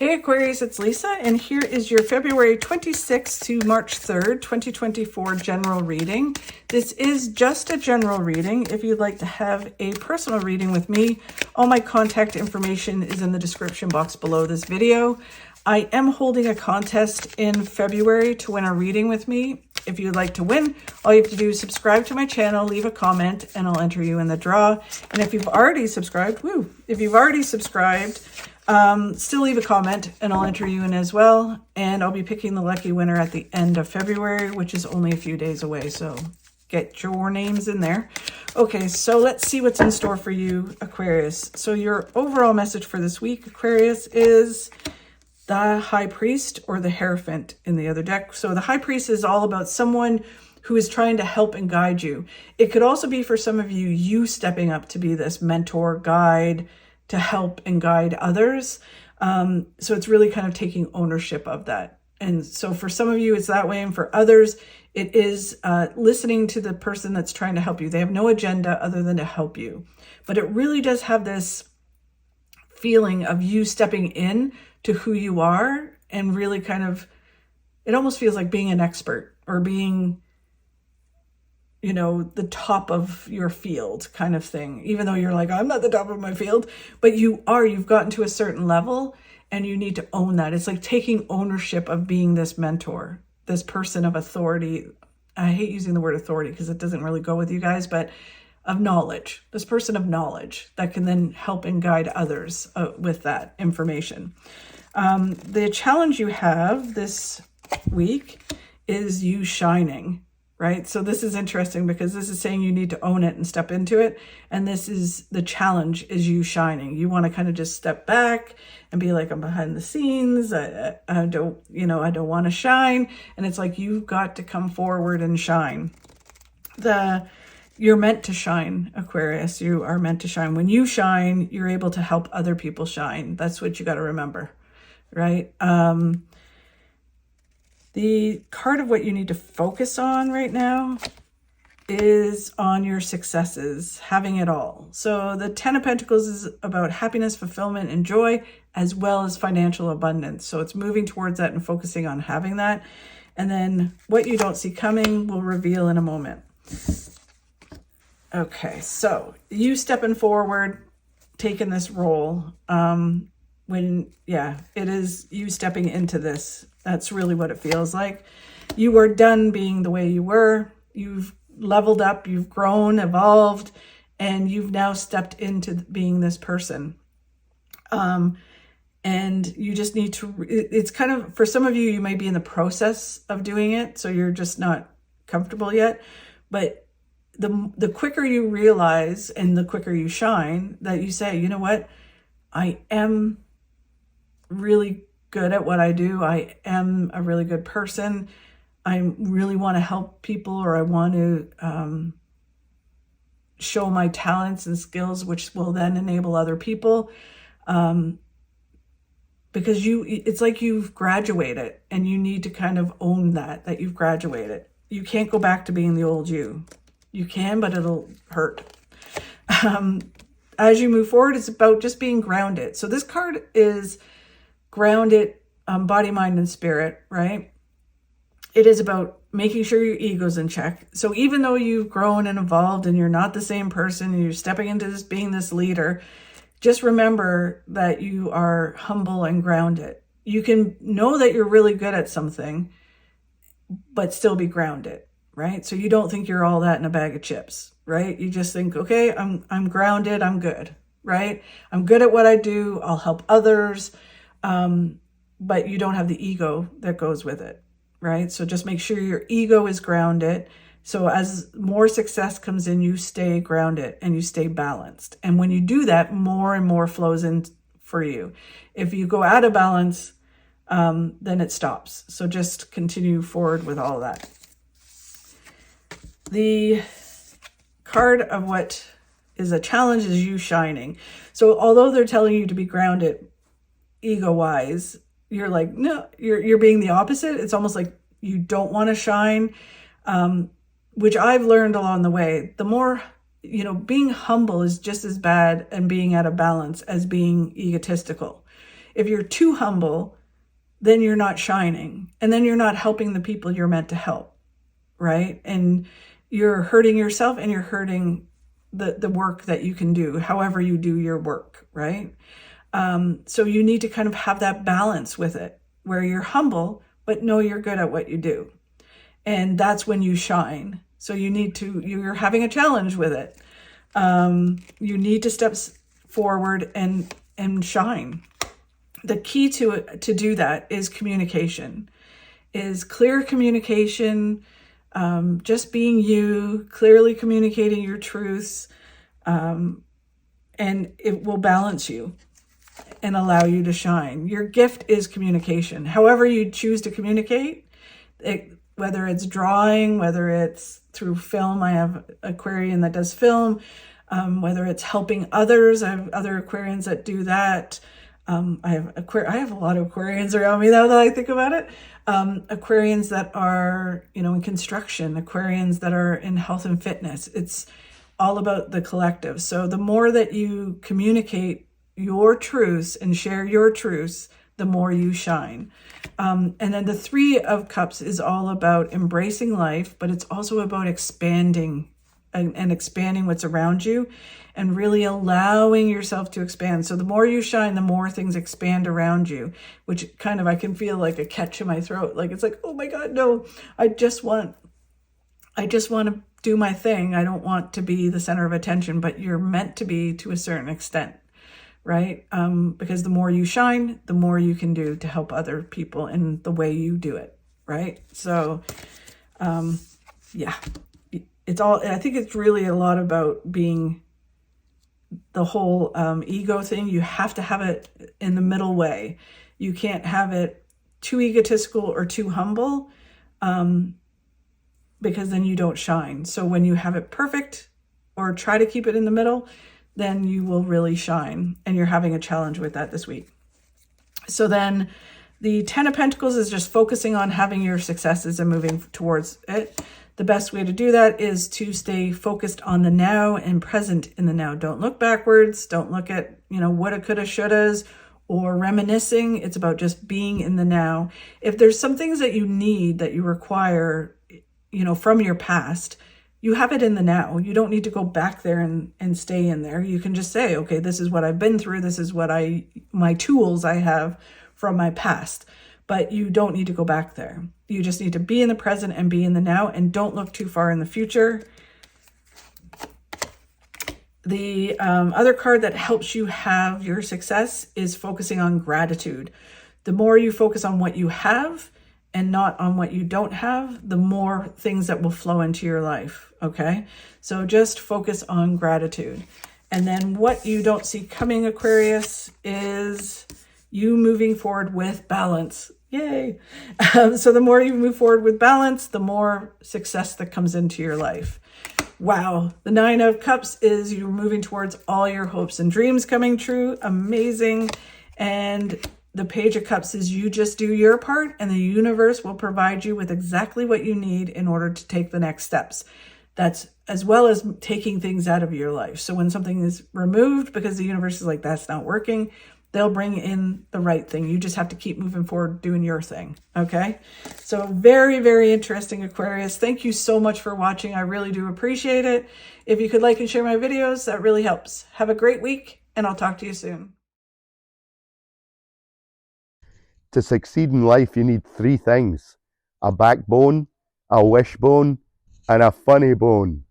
Hey Aquarius, it's Lisa, and here is your February 26th to March 3rd, 2024 general reading. This is just a general reading. If you'd like to have a personal reading with me, all my contact information is in the description box below this video. I am holding a contest in February to win a reading with me. If you'd like to win, all you have to do is subscribe to my channel, leave a comment, and I'll enter you in the draw. And if you've already subscribed, still leave a comment and I'll enter you in as well. And I'll be picking the lucky winner at the end of February, which is only a few days away. So get your names in there. Okay, so let's see what's in store for you, Aquarius. So your overall message for this week, Aquarius, is the High Priest or the Hierophant in the other deck. So the High Priest is all about someone who is trying to help and guide you. It could also be for some of you, you stepping up to be this mentor, guide, to help and guide others. So it's really kind of taking ownership of that. And so for some of you, it's that way. And for others, it is listening to the person that's trying to help you. They have no agenda other than to help you. But it really does have this feeling of you stepping in to who you are and really kind of, it almost feels like being an expert or being, you know, the top of your field kind of thing, even though you're like, I'm not the top of my field, but you are, you've gotten to a certain level and you need to own that. It's like taking ownership of being this mentor, this person of authority. I hate using the word authority because it doesn't really go with you guys, but of knowledge, this person of knowledge that can then help and guide others with that information. The challenge you have this week is you shining. Right? So this is interesting because this is saying you need to own it and step into it. And this is the challenge, is you shining. You want to kind of just step back and be like, I'm behind the scenes. I don't want to shine. And it's like, you've got to come forward and shine. You're meant to shine, Aquarius. You are meant to shine. When you shine, you're able to help other people shine. That's what you got to remember, right? The card of what you need to focus on right now is on your successes, having it all. So the 10 of Pentacles is about happiness, fulfillment, and joy, as well as financial abundance. So it's moving towards that and focusing on having that. And then what you don't see coming will reveal in a moment. Okay, so you stepping forward, taking this role, it is you stepping into this. That's really what it feels like. You are done being the way you were. You've leveled up, you've grown, evolved, and you've now stepped into being this person. And you just need to, it's kind of, for some of you, you may be in the process of doing it, so you're just not comfortable yet. But the quicker you realize and the quicker you shine, that you say, you know what, I am really good at what I do. I am a really good person. I really want to help people, or I want to show my talents and skills, which will then enable other people. Because it's like you've graduated and you need to kind of own that you've graduated. You can't go back to being the old you. You can, but it'll hurt. As you move forward, it's about just being grounded. So this card is grounded, body, mind, and spirit, right? It is about making sure your ego's in check. So even though you've grown and evolved and you're not the same person and you're stepping into this, being this leader, just remember that you are humble and grounded. You can know that you're really good at something, but still be grounded, right? So you don't think you're all that in a bag of chips, right? You just think, okay, I'm grounded, I'm good, right? I'm good at what I do, I'll help others. But you don't have the ego that goes with it, right? So just make sure your ego is grounded. So as more success comes in, you stay grounded and you stay balanced. And when you do that, more and more flows in for you. If you go out of balance, then it stops. So just continue forward with all of that. The card of what is a challenge is you shining. So although they're telling you to be grounded, ego-wise, you're like, no, you're being the opposite. It's almost like you don't want to shine, which I've learned along the way. The more, being humble is just as bad and being out of balance as being egotistical. If you're too humble, then you're not shining, and then you're not helping the people you're meant to help, right? And you're hurting yourself, and you're hurting the work that you can do, however you do your work, right? So you need to kind of have that balance with it, where you're humble, but know you're good at what you do. And that's when you shine. So you're having a challenge with it. You need to step forward and shine. The key to do that is communication, is clear communication, just being you, clearly communicating your truths, and it will balance you and allow you to shine. Your gift is communication. However you choose to communicate, whether it's drawing, whether it's through film. I have an Aquarian that does film, whether it's helping others. I have other Aquarians that do that. I have a lot of Aquarians around me now that I think about it. Aquarians that are, in construction, Aquarians that are in health and fitness. It's all about the collective. So the more that you communicate your truths and share your truths, the more you shine. And then the Three of Cups is all about embracing life, but it's also about expanding and expanding what's around you and really allowing yourself to expand. So the more you shine, the more things expand around you, which kind of, I can feel like a catch in my throat. Like, it's like, oh my God, no, I just want to do my thing. I don't want to be the center of attention, but you're meant to be to a certain extent, right? Because the more you shine, the more you can do to help other people in the way you do it, right? So, yeah. I think it's really a lot about being the whole ego thing. You have to have it in the middle way. You can't have it too egotistical or too humble, because then you don't shine. So when you have it perfect or try to keep it in the middle, then you will really shine. And you're having a challenge with that this week. So then the Ten of Pentacles is just focusing on having your successes and moving towards it. The best way to do that is to stay focused on the now and present in the now. Don't look backwards. Don't look at, woulda, coulda, shouldas, or reminiscing. It's about just being in the now. If there's some things that you need, that you require, from your past, you have it in the now. You don't need to go back there and stay in there. You can just say, okay, this is what I've been through. This is what my tools I have from my past. But you don't need to go back there. You just need to be in the present and be in the now, and don't look too far in the future. The other card that helps you have your success is focusing on gratitude. The more you focus on what you have and not on what you don't have, the more things that will flow into your life, okay? So just focus on gratitude. And then what you don't see coming, Aquarius, is you moving forward with balance. Yay. So the more you move forward with balance, the more success that comes into your life. Wow. The Nine of Cups is you're moving towards all your hopes and dreams coming true. Amazing. And the Page of Cups is you just do your part, and the universe will provide you with exactly what you need in order to take the next steps. That's as well as taking things out of your life. So when something is removed because the universe is like, that's not working, they'll bring in the right thing. You just have to keep moving forward, doing your thing. Okay. So very, very interesting, Aquarius. Thank you so much for watching. I really do appreciate it. If you could like and share my videos, that really helps. Have a great week, and I'll talk to you soon. To succeed in life, you need three things: a backbone, a wishbone, and a funny bone.